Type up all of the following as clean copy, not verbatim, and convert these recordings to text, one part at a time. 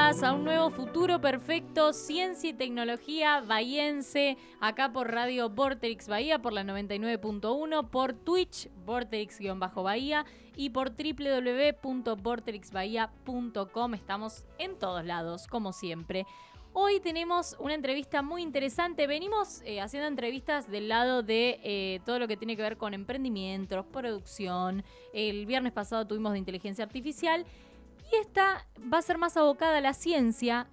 bienvenidas a un nuevo Futuro Perfecto, Ciencia y Tecnología Bahiense, acá por Radio Vorterix Bahía, por la 99.1, por Twitch, Vorterix-Bahía, y por www.vorterixbahía.com. Estamos en todos lados, como siempre. Hoy tenemos una entrevista muy interesante. Venimos haciendo entrevistas del lado de todo lo que tiene que ver con emprendimientos, producción. El viernes pasado tuvimos de inteligencia artificial. Y esta va a ser más abocada a la ciencia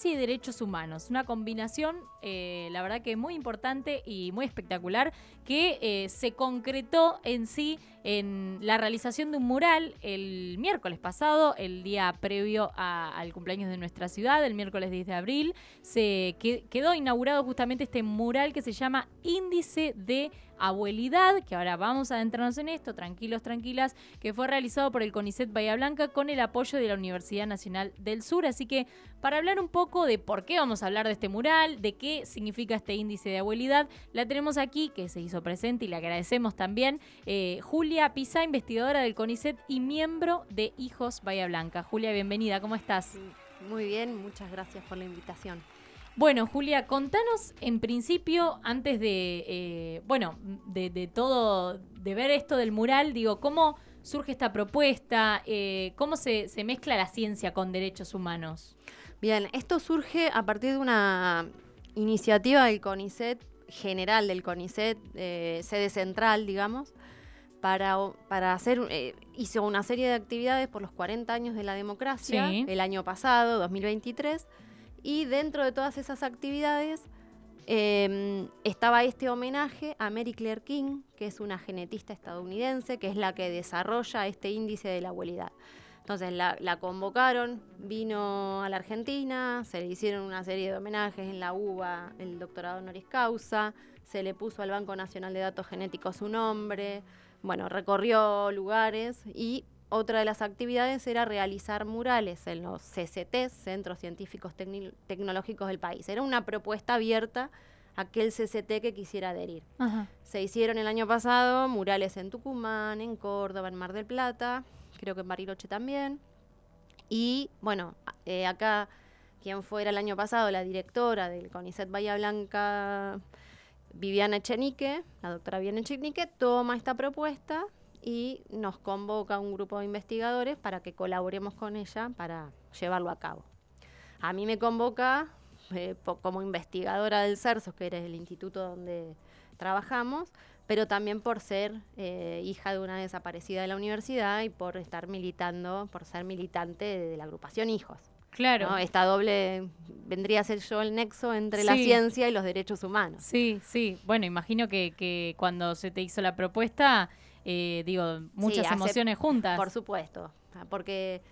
y derechos humanos. Una combinación, la verdad que muy importante y muy espectacular, que se concretó en sí en la realización de un mural el miércoles pasado, el día previo al cumpleaños de nuestra ciudad, el miércoles 10 de abril. Quedó inaugurado justamente este mural que se llama Índice de Abuelidad, que ahora vamos a adentrarnos en esto, tranquilos, tranquilas, que fue realizado por el CONICET Bahía Blanca con el apoyo de la Universidad Nacional del Sur. Así que para hablar un poco de por qué vamos a hablar de este mural, de qué significa este índice de abuelidad, la tenemos aquí, que se hizo presente y le agradecemos también, Julia Pizá, investigadora del CONICET y miembro de Hijos Bahía Blanca. Julia, bienvenida, ¿cómo estás? Muy bien, muchas gracias por la invitación. Bueno, Julia, contanos en principio, antes de todo, de ver esto del mural, digo, ¿cómo surge esta propuesta? ¿Cómo se mezcla la ciencia con derechos humanos? Bien, esto surge a partir de una iniciativa del CONICET, general del CONICET, sede central, digamos, para hacer, hizo una serie de actividades por los 40 años de la democracia, Sí. El año pasado, 2023, y dentro de todas esas actividades estaba este homenaje a Mary Claire King, que es una genetista estadounidense, que es la que desarrolla este índice de la abuelidad. Entonces la convocaron, vino a la Argentina, se le hicieron una serie de homenajes en la UBA, el doctorado honoris causa, se le puso al Banco Nacional de Datos Genéticos su nombre, bueno, recorrió lugares y otra de las actividades era realizar murales en los CCTs, Centros Científicos Tecnológicos del país. Era una propuesta abierta a aquel CCT que quisiera adherir. Ajá. Se hicieron el año pasado murales en Tucumán, en Córdoba, en Mar del Plata, creo que en Bariloche también. Y bueno, acá, quien fuera el año pasado la directora del CONICET Bahía Blanca, Viviana Echenique, la doctora Viviana Echenique, toma esta propuesta y nos convoca a un grupo de investigadores para que colaboremos con ella para llevarlo a cabo. A mí me convoca como investigadora del CERSOS, que era el instituto donde trabajamos, pero también por ser hija de una desaparecida de la universidad y por estar militando, por ser militante de la agrupación Hijos. Claro. ¿No? Esta doble vendría a ser yo el nexo entre la Sí. ciencia y los derechos humanos. Sí, sí. Bueno, imagino que cuando se te hizo la propuesta, muchas emociones juntas. Por supuesto, porque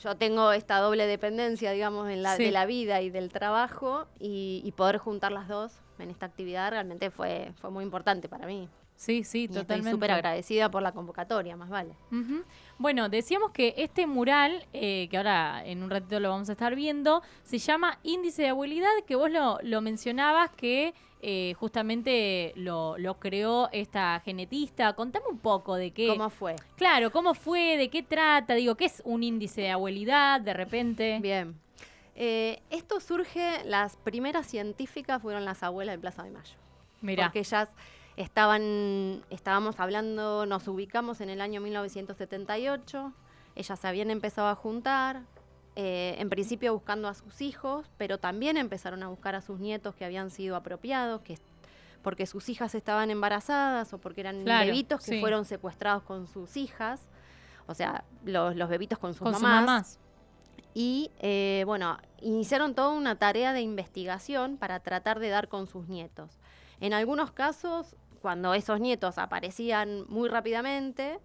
yo tengo esta doble dependencia, digamos, de la vida y del trabajo, y poder juntar las dos en esta actividad realmente fue muy importante para mí. Sí, sí, y totalmente. Estoy súper agradecida por la convocatoria, más vale. Uh-huh. Bueno, decíamos que este mural, que ahora en un ratito lo vamos a estar viendo, se llama Índice de Abuelidad, que vos lo mencionabas, que justamente lo creó esta genetista. Contame un poco de qué... ¿Cómo fue? Claro, ¿cómo fue? ¿De qué trata? Digo, ¿qué es un índice de abuelidad de repente? Bien. Esto surge, las primeras científicas fueron las abuelas de Plaza de Mayo. Mirá. Porque ellas estábamos hablando, nos ubicamos en el año 1978, ellas se habían empezado a juntar, en principio buscando a sus hijos, pero también empezaron a buscar a sus nietos que habían sido apropiados, porque sus hijas estaban embarazadas o porque eran bebitos que fueron secuestrados con sus hijas, o sea, los bebitos con sus mamás. Y iniciaron toda una tarea de investigación para tratar de dar con sus nietos. En algunos casos, cuando esos nietos aparecían muy rápidamente,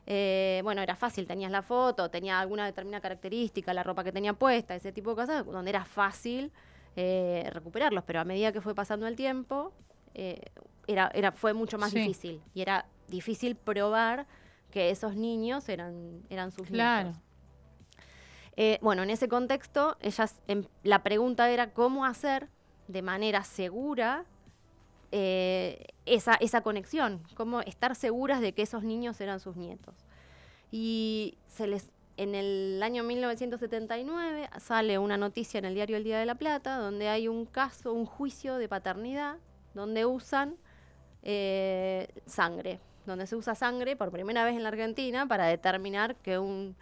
era fácil, tenías la foto, tenía alguna determinada característica, la ropa que tenía puesta, ese tipo de cosas, donde era fácil recuperarlos, pero a medida que fue pasando el tiempo, fue mucho más difícil, y era difícil probar que esos niños eran sus nietos. En ese contexto, la pregunta era cómo hacer de manera segura esa conexión, cómo estar seguras de que esos niños eran sus nietos. Y se les en el año 1979 sale una noticia en el diario El Día de la Plata donde hay un caso, un juicio de paternidad, donde usan sangre, donde se usa sangre por primera vez en la Argentina para determinar que un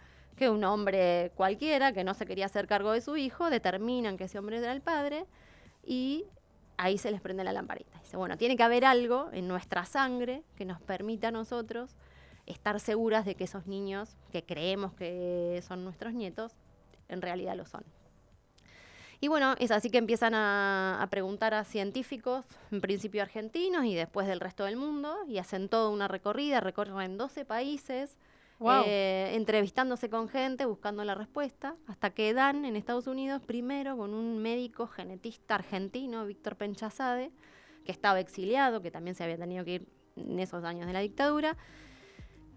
hombre cualquiera que no se quería hacer cargo de su hijo, determinan que ese hombre era el padre y ahí se les prende la lamparita. Dice, bueno, tiene que haber algo en nuestra sangre que nos permita a nosotros estar seguras de que esos niños que creemos que son nuestros nietos, en realidad lo son. Y bueno, es así que empiezan a preguntar a científicos, en principio argentinos y después del resto del mundo, y hacen toda una recorrida, recorren 12 países, Wow. entrevistándose con gente, buscando la respuesta, hasta que dan en Estados Unidos primero con un médico genetista argentino, Víctor Penchazade, que estaba exiliado, que también se había tenido que ir en esos años de la dictadura.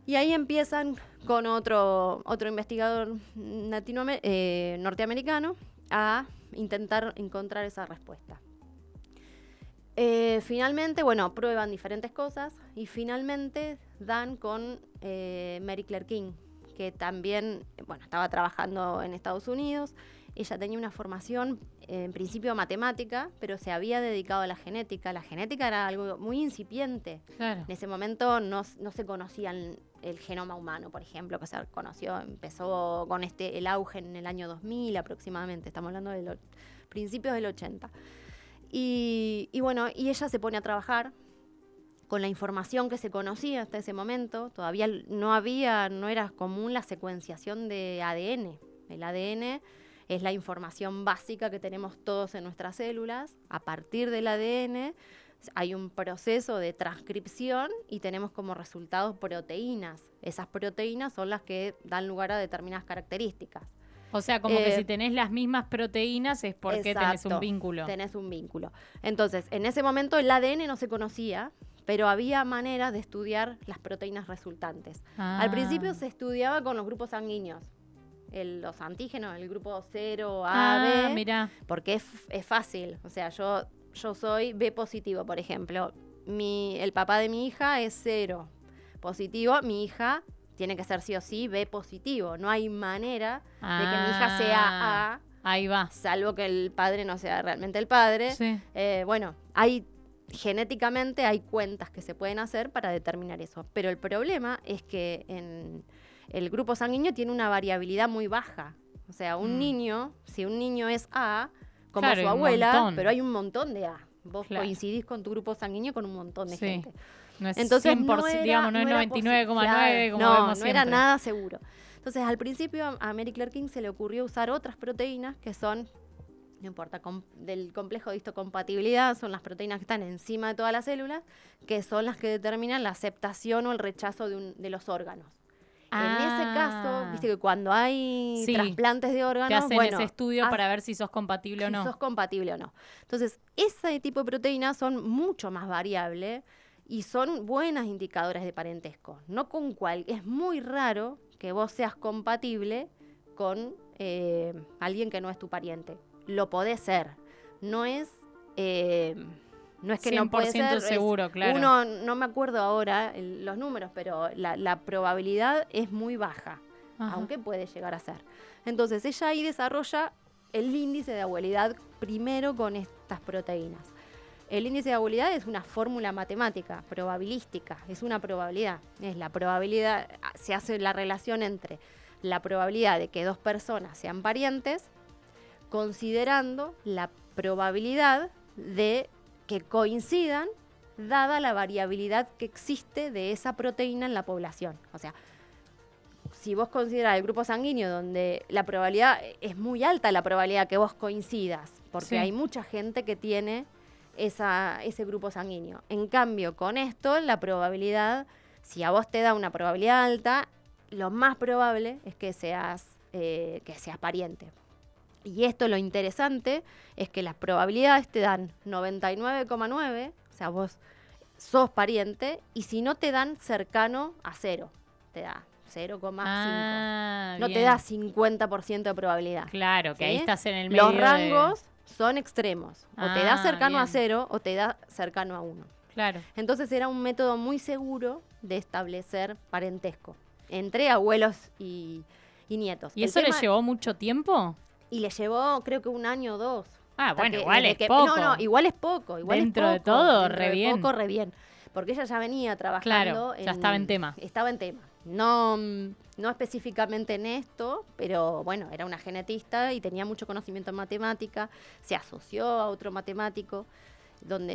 Y ahí empiezan con otro investigador norteamericano a intentar encontrar esa respuesta. Finalmente, bueno, prueban diferentes cosas y finalmente dan con Mary Claire King, que también, bueno, estaba trabajando en Estados Unidos. Ella tenía una formación, en principio matemática, pero se había dedicado a la genética. La genética era algo muy incipiente. Claro. En ese momento no se conocían el genoma humano, por ejemplo, que se conoció, empezó con el auge en el año 2000 aproximadamente, estamos hablando de los principios del 80. Y bueno, y ella se pone a trabajar con la información que se conocía hasta ese momento. Todavía no era común la secuenciación de ADN. El ADN es la información básica que tenemos todos en nuestras células. A partir del ADN hay un proceso de transcripción y tenemos como resultado proteínas. Esas proteínas son las que dan lugar a determinadas características. O sea, como que si tenés las mismas proteínas es porque exacto, tenés un vínculo. Tenés un vínculo. Entonces, en ese momento el ADN no se conocía, pero había maneras de estudiar las proteínas resultantes. Al principio se estudiaba con los grupos sanguíneos. Los antígenos, el grupo 0, A, B, mirá. porque es fácil. O sea, yo soy B positivo, por ejemplo. El papá de mi hija es 0 positivo, mi hija tiene que ser sí o sí B positivo. No hay manera de que mi hija sea A. Ahí va. Salvo que el padre no sea realmente el padre. Sí. Bueno, genéticamente hay cuentas que se pueden hacer para determinar eso. Pero el problema es que en el grupo sanguíneo tiene una variabilidad muy baja. O sea, si un niño es A, como claro, su abuela, montón. pero hay un montón de A. Vos claro. coincidís con tu grupo sanguíneo con un montón de gente. No es Entonces, 100%, digamos, no es 99,9 como no vemos siempre. era nada seguro. Entonces, al principio a Mary Claire King se le ocurrió usar otras proteínas que son, no importa, del complejo de histocompatibilidad, son las proteínas que están encima de todas las células, que son las que determinan la aceptación o el rechazo de los órganos. En ese caso, viste que cuando hay trasplantes de órganos, te hacen ese estudio para ver si sos compatible o no. Si sos compatible o no. Entonces, ese tipo de proteínas son mucho más variables y son buenas indicadoras de parentesco. No con es muy raro que vos seas compatible con alguien que no es tu pariente. Lo podés ser. No es que no puede ser. 100% seguro, claro. Uno, no me acuerdo ahora los números, pero la probabilidad es muy baja, aunque puede llegar a ser. Entonces, ella ahí desarrolla el índice de abuelidad primero con estas proteínas. El índice de abuelidad es una fórmula matemática, probabilística, es una probabilidad. Es la probabilidad, se hace la relación entre la probabilidad de que dos personas sean parientes, considerando la probabilidad de que coincidan, dada la variabilidad que existe de esa proteína en la población. O sea, si vos considerás el grupo sanguíneo donde la probabilidad es muy alta, la probabilidad que vos coincidas, porque hay mucha gente que tiene ese grupo sanguíneo. En cambio, con esto, la probabilidad, si a vos te da una probabilidad alta, lo más probable es que seas pariente. Y esto, lo interesante es que las probabilidades te dan 99,9, o sea, vos sos pariente, y si no te dan cercano a 0, te da 0,5. No te da 50% de probabilidad. Claro, que ¿sí? ahí estás en el medio. Los rangos son extremos. O te da cercano a 0 o te da cercano a 1. Claro. Entonces era un método muy seguro de establecer parentesco entre abuelos y y nietos. ¿Y eso le llevó mucho tiempo? Y le llevó, creo que 1 año o 2. Ah, bueno, igual es poco. No, igual es poco. Dentro de todo, re bien. Poco, re bien. Porque ella ya venía trabajando. Claro, ya estaba en tema. Estaba en tema. No específicamente en esto, pero bueno, era una genetista y tenía mucho conocimiento en matemática. Se asoció a otro matemático.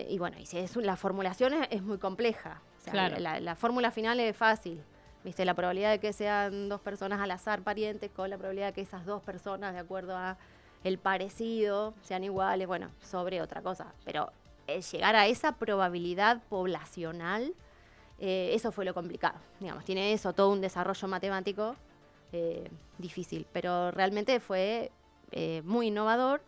Y bueno, la formulación es muy compleja. O sea, claro. La fórmula final es fácil. ¿Viste? La probabilidad de que sean 2 personas al azar parientes con la probabilidad de que esas 2 personas, de acuerdo a el parecido, sean iguales, bueno, sobre otra cosa. Pero llegar a esa probabilidad poblacional, eso fue lo complicado. Digamos, tiene eso, todo un desarrollo matemático difícil. Pero realmente fue muy innovador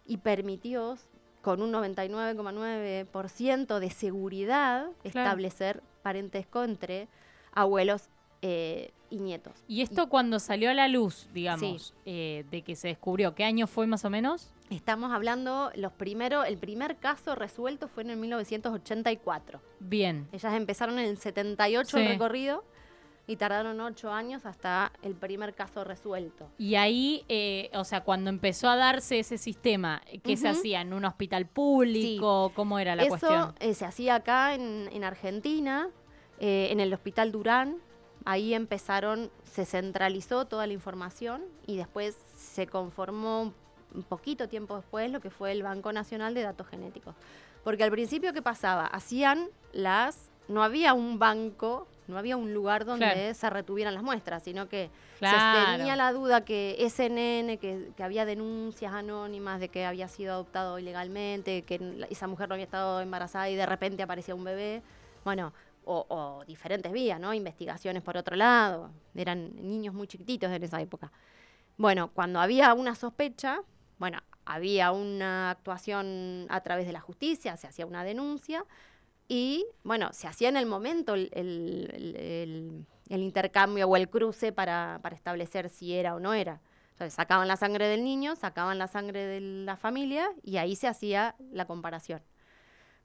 y permitió, con un 99,9% de seguridad, establecer parentesco entre abuelos y nietos. ¿Y esto cuando salió a la luz, digamos, de que se descubrió, qué año fue más o menos? Estamos hablando, el primer caso resuelto fue en el 1984. Bien. Ellas empezaron en el 78 el recorrido y tardaron 8 años hasta el primer caso resuelto. Y ahí, o sea, cuando empezó a darse ese sistema, ¿qué se hacía? ¿En un hospital público? Sí. ¿Cómo era la cuestión? Eso se hacía acá en Argentina, en el Hospital Durán. Ahí se centralizó toda la información y después se conformó un poquito tiempo después lo que fue el Banco Nacional de Datos Genéticos. Porque al principio, ¿qué pasaba? No había un banco, no había un lugar donde se retuvieran las muestras, sino que se tenía la duda que ese nene, que había denuncias anónimas de que había sido adoptado ilegalmente, que esa mujer no había estado embarazada y de repente aparecía un bebé. Bueno, o diferentes vías, ¿no? Investigaciones por otro lado. Eran niños muy chiquititos en esa época. Bueno, cuando había una sospecha, había una actuación a través de la justicia, se hacía una denuncia y, se hacía en el momento el intercambio o el cruce para establecer si era o no era. Entonces, sacaban la sangre del niño, sacaban la sangre de la familia y ahí se hacía la comparación.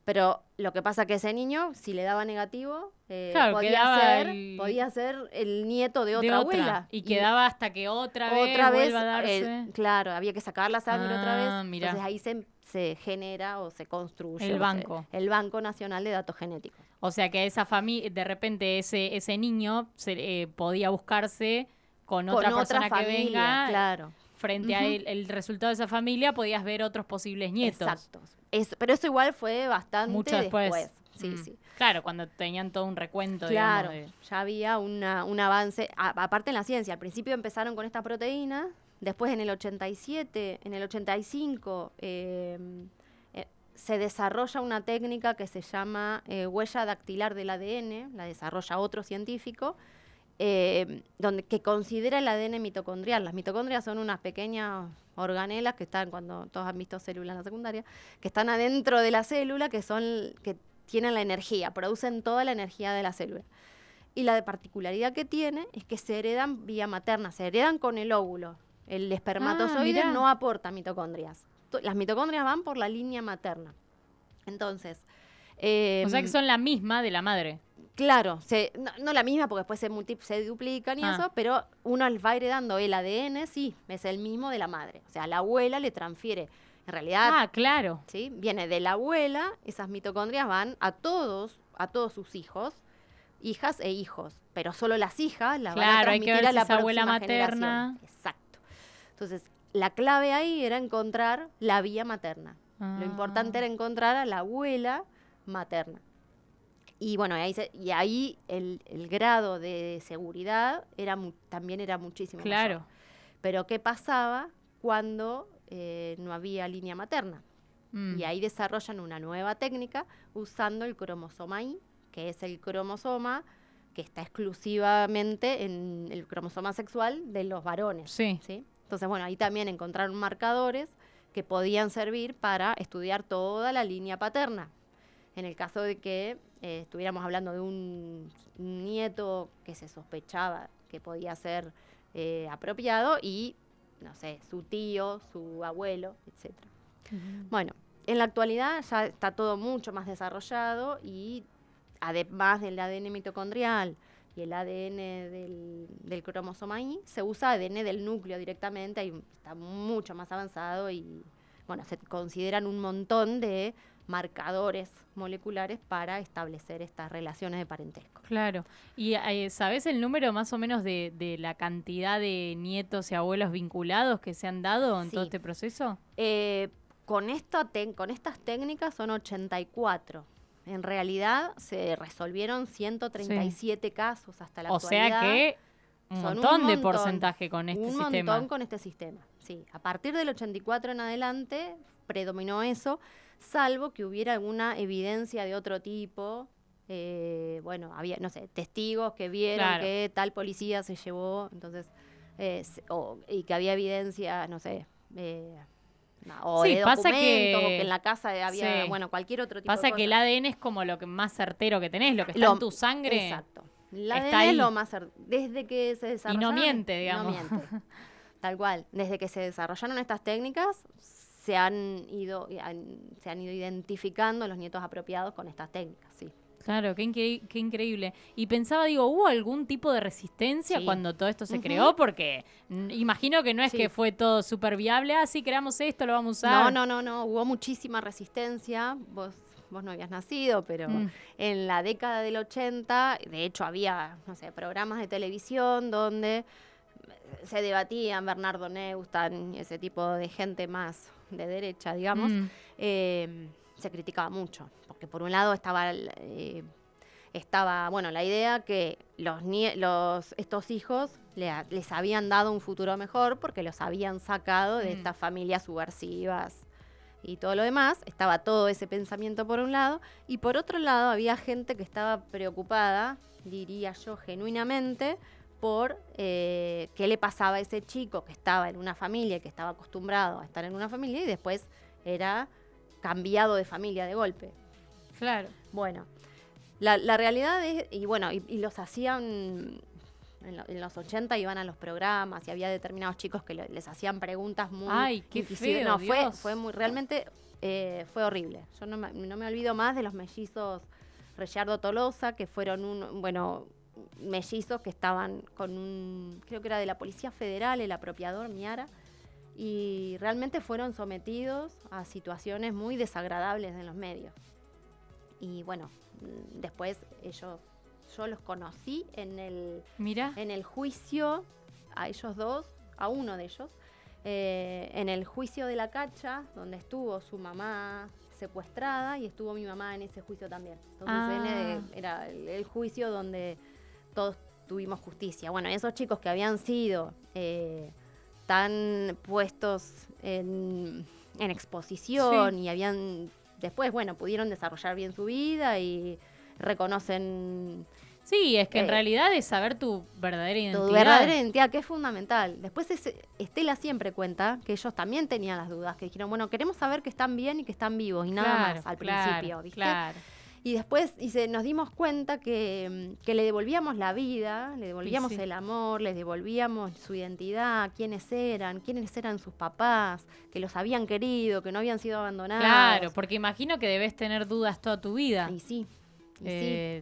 Pero lo que pasa es que ese niño, si le daba negativo, podía ser el nieto de otra abuela. Y quedaba hasta que otra vez vuelva a darse. Claro, había que sacar la sangre otra vez. Mirá. Entonces ahí se genera o se construye el Banco Nacional de Datos Genéticos. O sea que esa familia, de repente ese niño podía buscarse con otra persona familia, que venga. Claro. Frente a el resultado de esa familia podías ver otros posibles nietos. Exacto. Pero eso igual fue bastante mucho después. Sí, sí. Claro, cuando tenían todo un recuento, claro, digamos. Ya había un avance. Aparte en la ciencia, al principio empezaron con esta proteína, después en el 87, en el 85 se desarrolla una técnica que se llama huella dactilar del ADN, la desarrolla otro científico, que considera el ADN mitocondrial. Las mitocondrias son unas pequeñas organelas que están, cuando todos han visto células en la secundaria, que están adentro de la célula, que tienen la energía, producen toda la energía de la célula. Y la particularidad que tiene es que se heredan vía materna, se heredan con el óvulo. El espermatozoide no aporta mitocondrias. Las mitocondrias van por la línea materna. Entonces, o sea que son la misma de la madre. Claro, no la misma porque después se duplican y eso, pero uno va heredando el ADN, sí, es el mismo de la madre. O sea, la abuela le transfiere, en realidad... claro. ¿Sí? Viene de la abuela, esas mitocondrias van a todos sus hijos, hijas e hijos, pero solo las hijas las van a transmitir hay que ver a la si esa abuela materna. Generación. Exacto. Entonces, la clave ahí era encontrar la vía materna. Lo importante era encontrar a la abuela materna. Y bueno, ahí el grado de seguridad también era muchísimo mayor. Pero ¿qué pasaba cuando no había línea materna? Y ahí desarrollan una nueva técnica usando el cromosoma Y, que es el cromosoma que está exclusivamente en el cromosoma sexual de los varones. ¿Sí? Entonces, bueno, ahí también encontraron marcadores que podían servir para estudiar toda la línea paterna. En el caso de que estuviéramos hablando de un nieto que se sospechaba que podía ser apropiado y, no sé, su tío, su abuelo, etc. Bueno, en la actualidad ya está todo mucho más desarrollado y además del ADN mitocondrial y el ADN del cromosoma Y, se usa ADN del núcleo directamente, está mucho más avanzado y, bueno, se consideran un montón de marcadores moleculares para establecer estas relaciones de parentesco. Claro. ¿Y sabés el número más o menos de la cantidad de nietos y abuelos vinculados que se han dado en todo este proceso? Con estas técnicas son 84. En realidad se resolvieron 137 casos hasta la actualidad. O sea que un montón de porcentaje con este sistema. Un montón con este sistema, sí. A partir del 84 en adelante predominó eso, salvo que hubiera alguna evidencia de otro tipo. Bueno, había, no sé, testigos que vieron que tal policía se llevó, entonces, y que había evidencia, no sé, o de documentos, o que en la casa había, bueno, cualquier otro tipo de cosas. Pasa que el ADN es como lo que más certero que tenés, lo que está en tu sangre. Exacto. El ADN es lo más desde que se desarrollaron. Y no miente, digamos. No miente. Tal cual. Desde que se desarrollaron estas técnicas, se han ido identificando los nietos apropiados con estas técnicas, sí. Claro, qué increíble. Y pensaba, digo, ¿hubo algún tipo de resistencia cuando todo esto se creó? Porque imagino que no es que fue todo súper viable. Sí, creamos esto, lo vamos a usar. No. Hubo muchísima resistencia. Vos no habías nacido, pero en la década del 80, de hecho había, no sé, programas de televisión donde se debatían Bernardo Neustadt y ese tipo de gente más de derecha, digamos. Se criticaba mucho, porque por un lado estaba bueno, la idea que estos hijos les habían dado un futuro mejor porque los habían sacado de estas familias subversivas y todo lo demás. Estaba todo ese pensamiento por un lado, y por otro lado había gente que estaba preocupada, diría yo genuinamente, por qué le pasaba a ese chico que estaba en una familia, que estaba acostumbrado a estar en una familia y después era cambiado de familia de golpe. Claro. Bueno, la realidad es, y bueno, y los hacían, en los 80 iban a los programas y había determinados chicos que les hacían preguntas muy... ¡Ay, qué feo, Dios! Fue muy, realmente fue horrible. Yo no me olvido más de los mellizos Reyardo Tolosa, que fueron mellizos que estaban con creo que era de la Policía Federal, el apropiador Miara, y realmente fueron sometidos a situaciones muy desagradables en los medios. Y bueno, después yo los conocí en el juicio, a ellos dos, a uno de ellos, en el juicio de la Cacha, donde estuvo su mamá secuestrada y estuvo mi mamá en ese juicio también. Entonces era el juicio donde todos tuvimos justicia. Bueno, esos chicos que habían sido tan puestos en exposición y después, bueno, pudieron desarrollar bien su vida y reconocen... Sí, es que en realidad es saber tu verdadera identidad. Tu verdadera identidad, que es fundamental. Después Estela siempre cuenta que ellos también tenían las dudas, que dijeron, bueno, queremos saber que están bien y que están vivos, y nada más al principio, ¿viste? Claro. Y después nos dimos cuenta que le devolvíamos la vida, le devolvíamos el amor, les devolvíamos su identidad, quiénes eran sus papás, que los habían querido, que no habían sido abandonados. Claro, porque imagino que debes tener dudas toda tu vida. Y sí.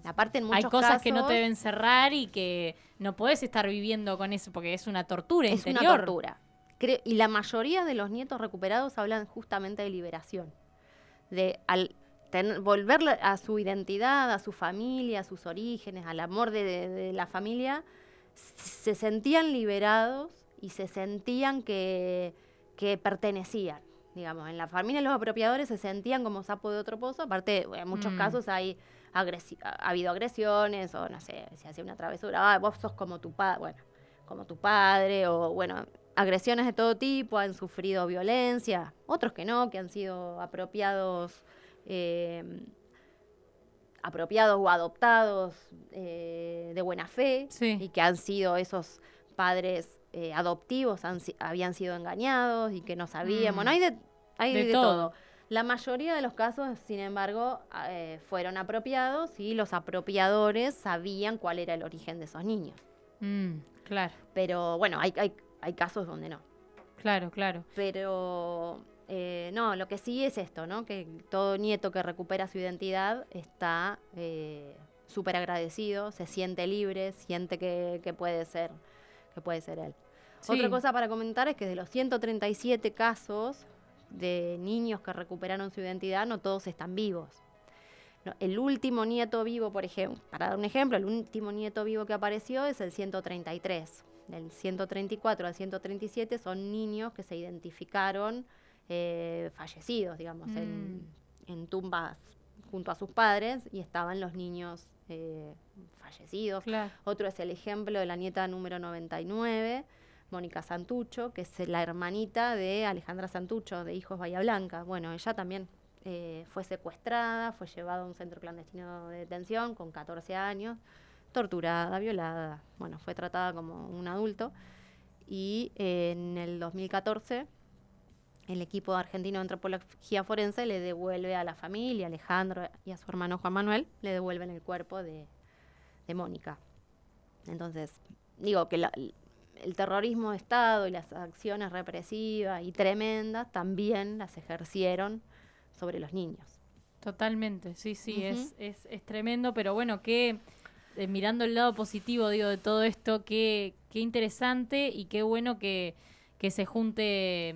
Aparte, en muchos hay cosas casos, que no te deben cerrar y que no podés estar viviendo con eso porque es una tortura interior. Es una tortura. Y la mayoría de los nietos recuperados hablan justamente de liberación. Volver a su identidad, a su familia, a sus orígenes, al amor de la familia, se sentían liberados y se sentían que pertenecían. Digamos, en la familia de los apropiadores se sentían como sapo de otro pozo. Aparte, en muchos casos ha habido agresiones, o no sé, si hacía una travesura, vos sos como tu padre, o bueno, agresiones de todo tipo, han sufrido violencia, otros que no, que han sido apropiados o adoptados de buena fe, y que han sido esos padres adoptivos, habían sido engañados y que no sabían. Bueno, hay de todo. La mayoría de los casos, sin embargo, fueron apropiados y los apropiadores sabían cuál era el origen de esos niños. Claro. Pero bueno, hay casos donde no. Claro. Pero no, lo que sí es esto, ¿no? Que todo nieto que recupera su identidad está súper agradecido, se siente libre, siente que puede ser él. Sí. Otra cosa para comentar es que de los 137 casos de niños que recuperaron su identidad, no todos están vivos. No, el último nieto vivo, por ejemplo, para dar un ejemplo, el último nieto vivo que apareció es el 133. Del 134 al 137 son niños que se identificaron fallecidos, digamos, en tumbas junto a sus padres, y estaban los niños fallecidos. Claro. Otro es el ejemplo de la nieta número 99, Mónica Santucho, que es la hermanita de Alejandra Santucho, de Hijos Bahía Blanca. Bueno, ella también fue secuestrada, fue llevada a un centro clandestino de detención con 14 años, torturada, violada. Bueno, fue tratada como un adulto. Y en el 2014, el equipo argentino de antropología forense le devuelve a la familia, a Alejandro y a su hermano Juan Manuel, le devuelven el cuerpo de Mónica. Entonces, digo que el terrorismo de Estado y las acciones represivas y tremendas también las ejercieron sobre los niños. Totalmente, sí, Uh-huh. es tremendo, pero bueno, que mirando el lado positivo, digo, de todo esto, qué interesante y qué bueno que se junte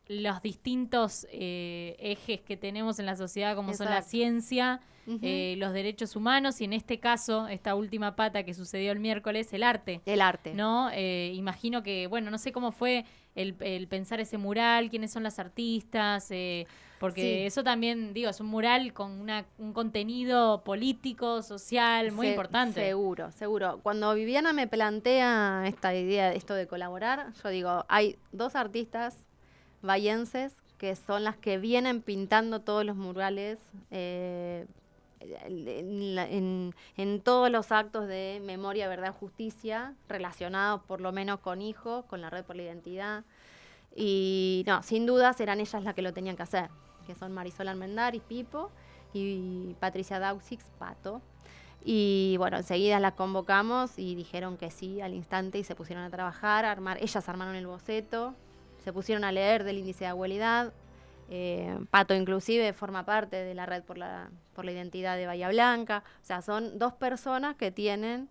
los distintos ejes que tenemos en la sociedad, como son la Exacto. ciencia, Uh-huh. los derechos humanos y en este caso, esta última pata que sucedió el miércoles, el arte. El arte. ¿No? Imagino que, bueno, no sé cómo fue el pensar ese mural, quiénes son las artistas, porque Sí. eso también, digo, es un mural con un contenido político, social, muy importante. Seguro. Cuando Viviana me plantea esta idea, esto de colaborar, yo digo, hay 2 artistas bahienses que son las que vienen pintando todos los murales en todos los actos de memoria, verdad, justicia, relacionados por lo menos con hijos, con la Red por la Identidad. Y no, sin duda serán ellas las que lo tenían que hacer, que son Marisol Almendaris, Pipo, y Patricia Dauxix, Pato. Y bueno, enseguida las convocamos y dijeron que sí al instante y se pusieron a trabajar, ellas armaron el boceto, se pusieron a leer del índice de abuelidad. Pato inclusive forma parte de la Red por la Identidad de Bahía Blanca. O sea, son 2 personas que tienen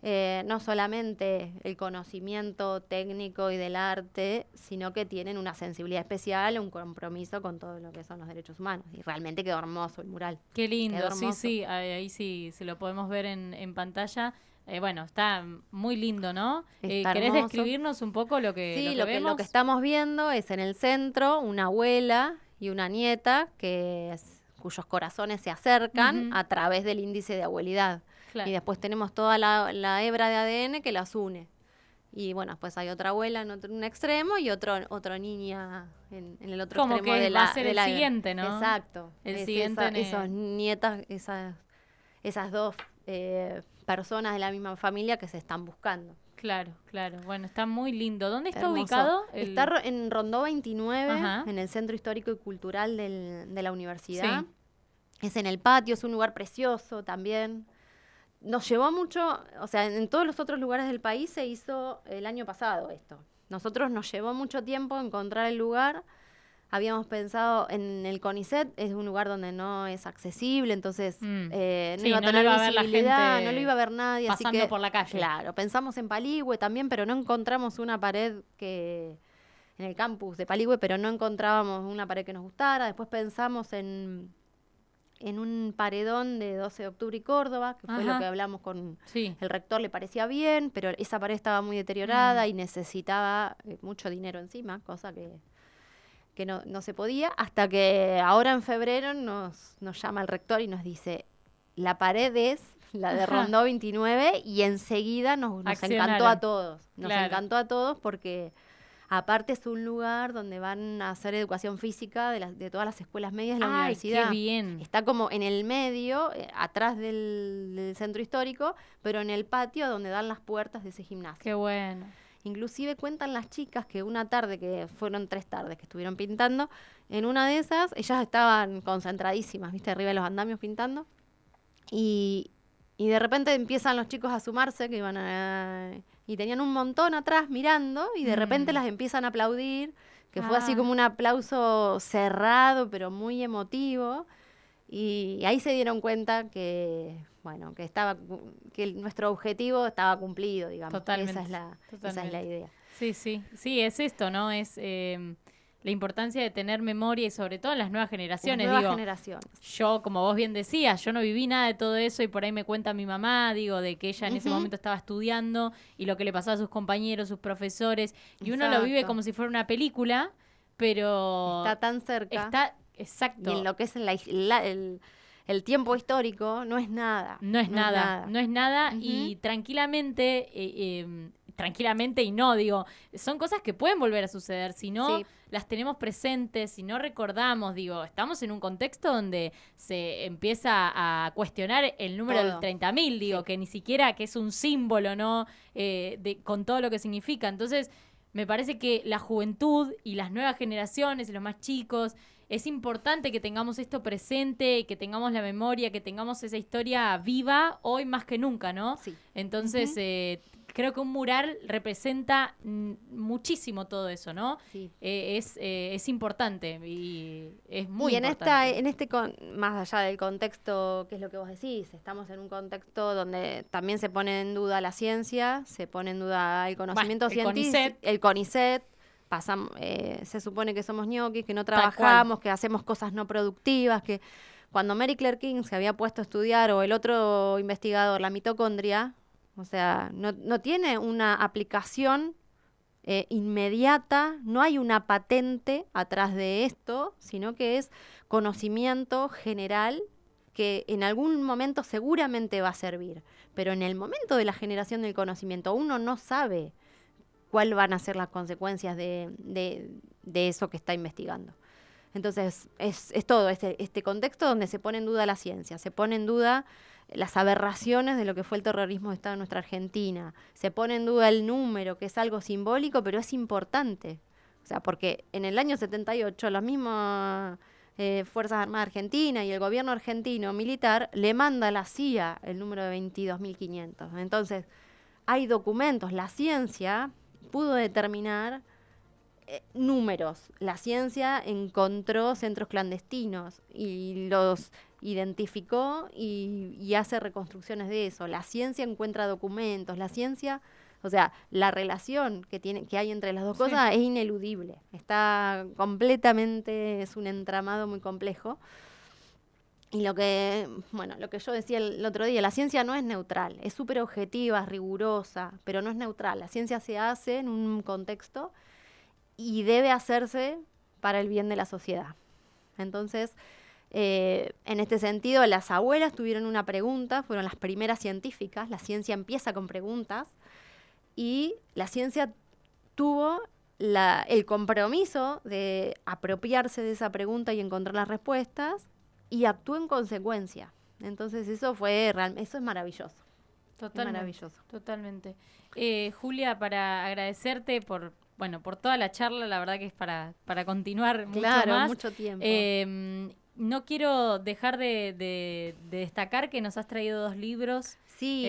no solamente el conocimiento técnico y del arte, sino que tienen una sensibilidad especial, un compromiso con todo lo que son los derechos humanos. Y realmente quedó hermoso el mural. Qué lindo, Quedó hermoso. sí, ahí sí se lo podemos ver en pantalla. Bueno, está muy lindo, ¿no? Está ¿Querés hermoso. describirnos un poco lo que Sí, lo que vemos? lo que estamos viendo es en el centro una abuela y una nieta cuyos corazones se acercan Ujú. a través del índice de abuelidad. Claro. Y después tenemos toda la hebra de ADN que las une. Y bueno, después hay otra abuela en un extremo y otra niña en el otro Como extremo que de va la a ser de el la siguiente, ¿no? Exacto. El siguiente esas nietas, esas 2 personas de la misma familia que se están buscando. Claro. Bueno, está muy lindo. ¿Dónde está Hermoso. ubicado? Está en Rondó 29, Ajá. en el Centro Histórico y Cultural de la universidad. Sí. Es en el patio, es un lugar precioso también. Nos llevó mucho, o sea, en todos los otros lugares del país se hizo el año pasado esto. Nosotros nos llevó mucho tiempo encontrar el lugar. Habíamos pensado en el CONICET, es un lugar donde no es accesible, entonces no Sí, iba a no lo tener iba a ver la visibilidad, gente no lo iba a ver nadie. pasando así que, por la calle. Claro, pensamos en Paligüe también, pero no encontramos una pared en el campus de Paligüe, pero no encontrábamos una pared que nos gustara. Después pensamos en un paredón de 12 de octubre y Córdoba, que fue Ajá. lo que hablamos con Sí. el rector, le parecía bien, pero esa pared estaba muy deteriorada y necesitaba mucho dinero encima, cosa que no se podía, hasta que ahora en febrero nos llama el rector y nos dice, la pared es la de Ajá. Rondó 29, y enseguida nos Accionaron. encantó a todos. Nos Claro. encantó a todos porque aparte es un lugar donde van a hacer educación física de todas las escuelas medias de la Ay, universidad. qué bien. Está como en el medio, atrás del centro histórico, pero en el patio donde dan las puertas de ese gimnasio. Qué bueno. Inclusive cuentan las chicas que una tarde, que fueron 3 tardes que estuvieron pintando, en una de esas ellas estaban concentradísimas, ¿viste? Arriba de los andamios pintando. Y de repente empiezan los chicos a sumarse, que iban y tenían un montón atrás mirando, y de repente las empiezan a aplaudir, que fue así como un aplauso cerrado, pero muy emotivo. Y ahí se dieron cuenta que bueno, que nuestro objetivo estaba cumplido, digamos. Totalmente. Esa es la idea. Sí, es esto, ¿no? Es la importancia de tener memoria y sobre todo en las nuevas generaciones. Las nuevas generaciones. Yo, como vos bien decías, yo no viví nada de todo eso y por ahí me cuenta mi mamá, de que ella en ese momento estaba estudiando y lo que le pasaba a sus compañeros, sus profesores, y uno lo vive como si fuera una película, pero... Está tan cerca. Exacto. Y en lo que es el tiempo histórico, no es nada. No es nada y tranquilamente y no, son cosas que pueden volver a suceder, si no las tenemos presentes, si no recordamos, estamos en un contexto donde se empieza a cuestionar el número del 30.000, que ni siquiera que es un símbolo, ¿no? Con todo lo que significa. Entonces, me parece que la juventud y las nuevas generaciones y los más chicos, es importante que tengamos esto presente, que tengamos la memoria, que tengamos esa historia viva hoy más que nunca, ¿no? Sí. Entonces, creo que un mural representa muchísimo todo eso, ¿no? Sí. Es importante y es muy importante. Más allá del contexto, que es lo que vos decís, estamos en un contexto donde también se pone en duda la ciencia, se pone en duda el conocimiento científico, el CONICET. Se supone que somos ñoquis, que no trabajamos, que hacemos cosas no productivas, que cuando Mary Claire King se había puesto a estudiar, o el otro investigador, la mitocondria, o sea, no tiene una aplicación inmediata, no hay una patente atrás de esto, sino que es conocimiento general que en algún momento seguramente va a servir, pero en el momento de la generación del conocimiento uno no sabe cuáles van a ser las consecuencias de eso que está investigando. Entonces, es todo este contexto donde se pone en duda la ciencia, se pone en duda las aberraciones de lo que fue el terrorismo de Estado en nuestra Argentina, se pone en duda el número, que es algo simbólico, pero es importante. O sea, porque en el año 78 las mismas Fuerzas Armadas Argentinas y el gobierno argentino militar le manda a la CIA el número de 22.500. Entonces, hay documentos, la ciencia pudo determinar números. La ciencia encontró centros clandestinos y los identificó y hace reconstrucciones de eso. La ciencia encuentra documentos. La ciencia, o sea, la relación que hay entre las dos cosas es ineludible. Está completamente, es un entramado muy complejo. Y lo que yo decía el otro día, la ciencia no es neutral, es súper objetiva, es rigurosa, pero no es neutral. La ciencia se hace en un contexto y debe hacerse para el bien de la sociedad. Entonces, en este sentido, las abuelas tuvieron una pregunta, fueron las primeras científicas, la ciencia empieza con preguntas, y la ciencia tuvo el compromiso de apropiarse de esa pregunta y encontrar las respuestas, y actuó en consecuencia. Entonces eso es maravilloso. Totalmente. Es maravilloso. Totalmente. Julia, para agradecerte por toda la charla, la verdad que es para continuar mucho más. Mucho tiempo. No quiero dejar de destacar que nos has traído 2 libros. Sí.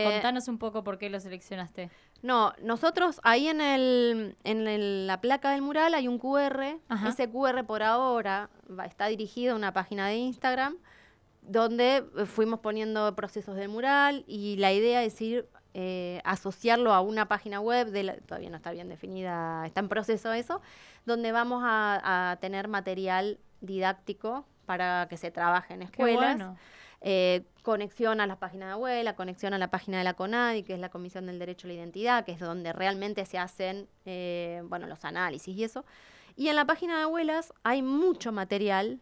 Contanos un poco por qué los seleccionaste. No, nosotros ahí en la placa del mural hay un QR. Ajá. Ese QR por ahora está dirigido a una página de Instagram donde fuimos poniendo procesos del mural, y la idea es asociarlo a una página web, todavía no está bien definida, está en proceso eso, donde vamos a tener material didáctico para que se trabaje en escuelas. Qué bueno. Conexión a las páginas de abuela, conexión a la página de la CONADI, que es la Comisión del Derecho a la Identidad, que es donde realmente se hacen los análisis y eso. Y en la página de abuelas hay mucho material,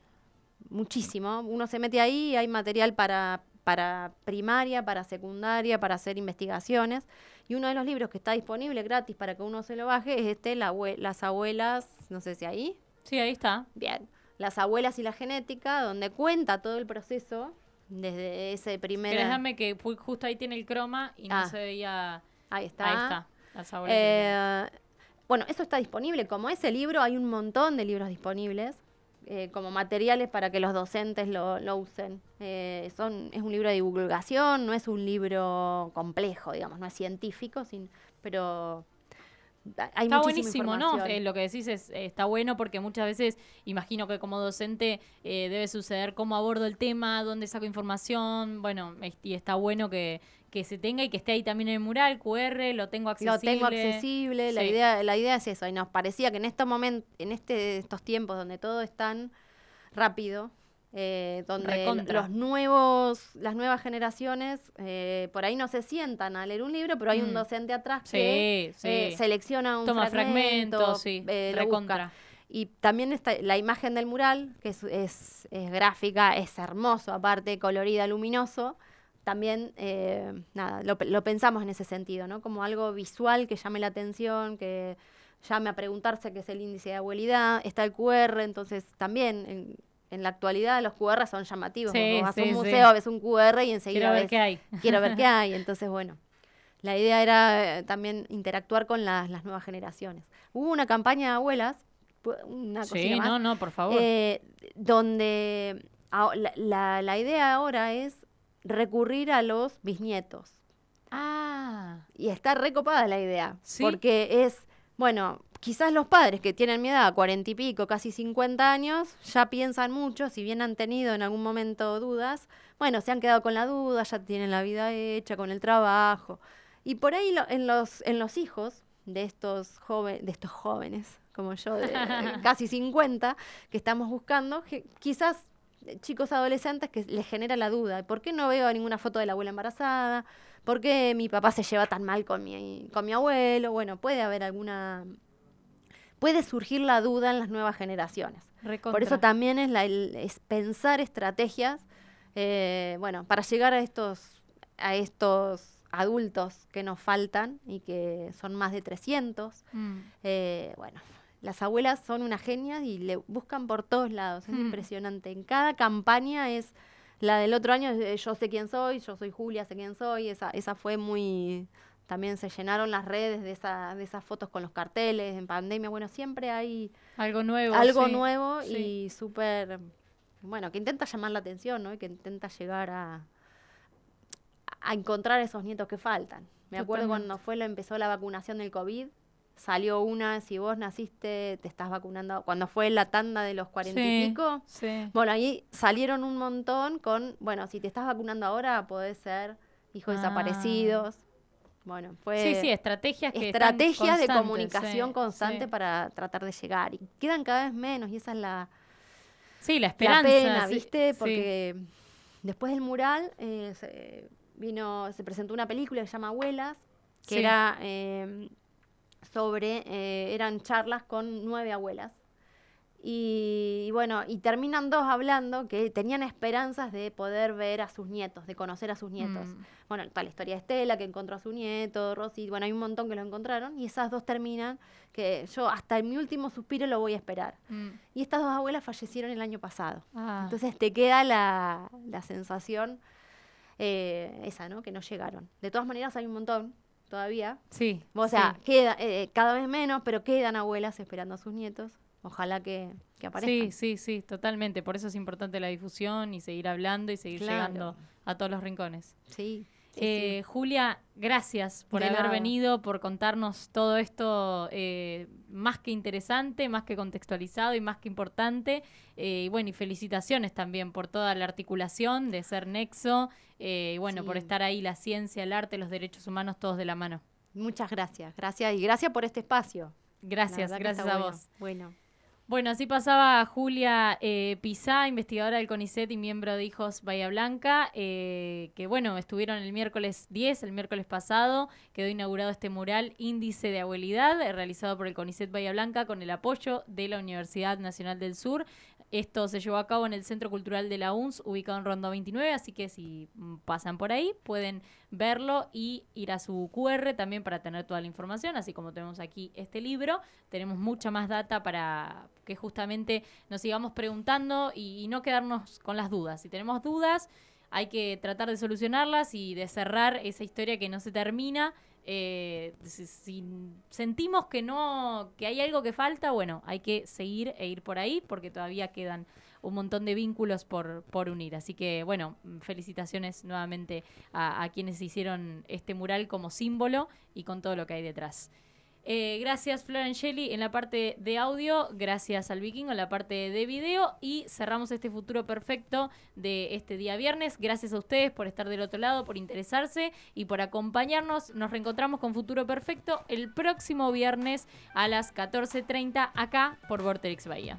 muchísimo. Uno se mete ahí y hay material para primaria, para secundaria, para hacer investigaciones. Y uno de los libros que está disponible gratis para que uno se lo baje es Las abuelas, no sé si ahí. Sí, ahí está. Bien. Las abuelas y la genética, donde cuenta todo el proceso desde ese primer... Déjame que justo ahí tiene el croma y no se veía... Ahí está. Ahí está. Las abuelas. Eso está disponible. Como ese libro, hay un montón de libros disponibles como materiales para que los docentes lo usen. Es un libro de divulgación, no es un libro complejo, digamos, no es científico, pero hay Está muchísima buenísimo, ¿no? información. Lo que decís está bueno porque muchas veces imagino que como docente debe suceder cómo abordo el tema, dónde saco información, bueno, y está bueno que se tenga y que esté ahí también en el mural, QR, lo tengo Lo tengo accesible. accesible, Sí. la idea es eso, y nos parecía que en este momento, estos tiempos donde todo es tan rápido, donde Recontra. las nuevas generaciones por ahí no se sientan a leer un libro, pero hay un docente atrás que Sí, sí. selecciona un Toma fragmento, fragmentos, sí, lo busca. recontra. Y también está la imagen del mural, que es gráfica, es hermoso, aparte colorida, luminoso. También, nada, lo pensamos en ese sentido, ¿no? Como algo visual que llame la atención, que llame a preguntarse qué es el índice de abuelidad. Está el QR, entonces también en la actualidad los QR son llamativos. Vos Sí, vas a un sí, museo, sí. ves un QR y enseguida Quiero ver ves, qué hay. quiero ver qué hay. Entonces, bueno, la idea era también interactuar con las nuevas generaciones. Hubo una campaña de abuelas, una cosita Sí, más, no, por favor. donde la idea ahora es recurrir a los bisnietos. Ah, Y está recopada la idea, ¿sí? porque es, bueno, quizás los padres que tienen mi edad, 40 y pico, casi 50 años, ya piensan mucho, si bien han tenido en algún momento dudas, bueno, se han quedado con la duda, ya tienen la vida hecha, con el trabajo. Y por ahí en los hijos de estos jóvenes, como yo, de casi 50, que estamos buscando, quizás chicos adolescentes que les genera la duda, ¿por qué no veo ninguna foto de la abuela embarazada? ¿Por qué mi papá se lleva tan mal con mi abuelo? Bueno, puede surgir la duda en las nuevas generaciones. Recontra. Por eso también es pensar estrategias, bueno, para llegar a estos adultos que nos faltan y que son más de 300. Bueno, las abuelas son unas genias y le buscan por todos lados, es impresionante. En cada campaña es la del otro año, yo sé quién soy, yo soy Julia, sé quién soy, esa fue muy... También se llenaron las redes de esas fotos con los carteles en pandemia. Bueno, siempre hay Algo nuevo, algo sí, nuevo sí. y súper, bueno, que intenta llamar la atención, ¿no? Y que intenta llegar a encontrar esos nietos que faltan. Me acuerdo cuando empezó la vacunación del COVID, salió una, si vos naciste, te estás vacunando, cuando fue la tanda de los 40 y pico, sí. bueno, ahí salieron un montón bueno, si te estás vacunando ahora, podés ser hijos desaparecidos. Bueno, Sí, fue estrategias que están estrategias de constantes, comunicación sí, constante sí. para tratar de llegar. Y quedan cada vez menos, y esa es Sí, la la esperanza, pena, sí, ¿viste? sí. Porque después del mural se presentó una película que se llama Abuelas, que Sí. era eran charlas con 9 abuelas. Y bueno, y terminan dos hablando que tenían esperanzas de poder ver a sus nietos, de conocer a sus nietos. Bueno, está la historia de Estela, que encontró a su nieto, Rosy, bueno, hay un montón que lo encontraron, y esas dos terminan que yo hasta mi último suspiro lo voy a esperar. Y estas dos abuelas fallecieron el año pasado. Entonces te queda la sensación esa, ¿no? Que no llegaron. De todas maneras hay un montón todavía. Sí. O sea, queda cada vez menos, pero quedan abuelas esperando a sus nietos. Ojalá que aparezcan. Sí, totalmente. Por eso es importante la difusión y seguir hablando y seguir llegando a todos los rincones. Sí. Julia, gracias por haber venido, por contarnos todo esto más que interesante, más que contextualizado y más que importante. Y bueno, y felicitaciones también por toda la articulación de ser nexo. Y bueno, por estar ahí la ciencia, el arte, los derechos humanos todos de la mano. Muchas gracias. Y gracias por este espacio. Gracias a vos. Bueno, así pasaba Julia Pizá, investigadora del CONICET y miembro de Hijos Bahía Blanca, que bueno, estuvieron el miércoles 10, el miércoles pasado, quedó inaugurado este mural Índice de Abuelidad, realizado por el CONICET Bahía Blanca con el apoyo de la Universidad Nacional del Sur. Esto se llevó a cabo en el Centro Cultural de la UNS, ubicado en Rondó 29, así que si pasan por ahí pueden verlo y ir a su QR también para tener toda la información, así como tenemos aquí este libro. Tenemos mucha más data para que justamente nos sigamos preguntando y no quedarnos con las dudas. Si tenemos dudas, hay que tratar de solucionarlas y de cerrar esa historia que no se termina. Si sentimos que hay algo que falta, bueno, hay que seguir e ir por ahí porque todavía quedan un montón de vínculos por unir. Así que, bueno, felicitaciones nuevamente a quienes hicieron este mural como símbolo y con todo lo que hay detrás. Gracias Flor Angeli en la parte de audio, gracias al Vikingo en la parte de video y cerramos este futuro perfecto de este día viernes. Gracias a ustedes por estar del otro lado, por interesarse y por acompañarnos. Nos reencontramos con Futuro Perfecto el próximo viernes a las 14:30 acá por Vorterix Bahía.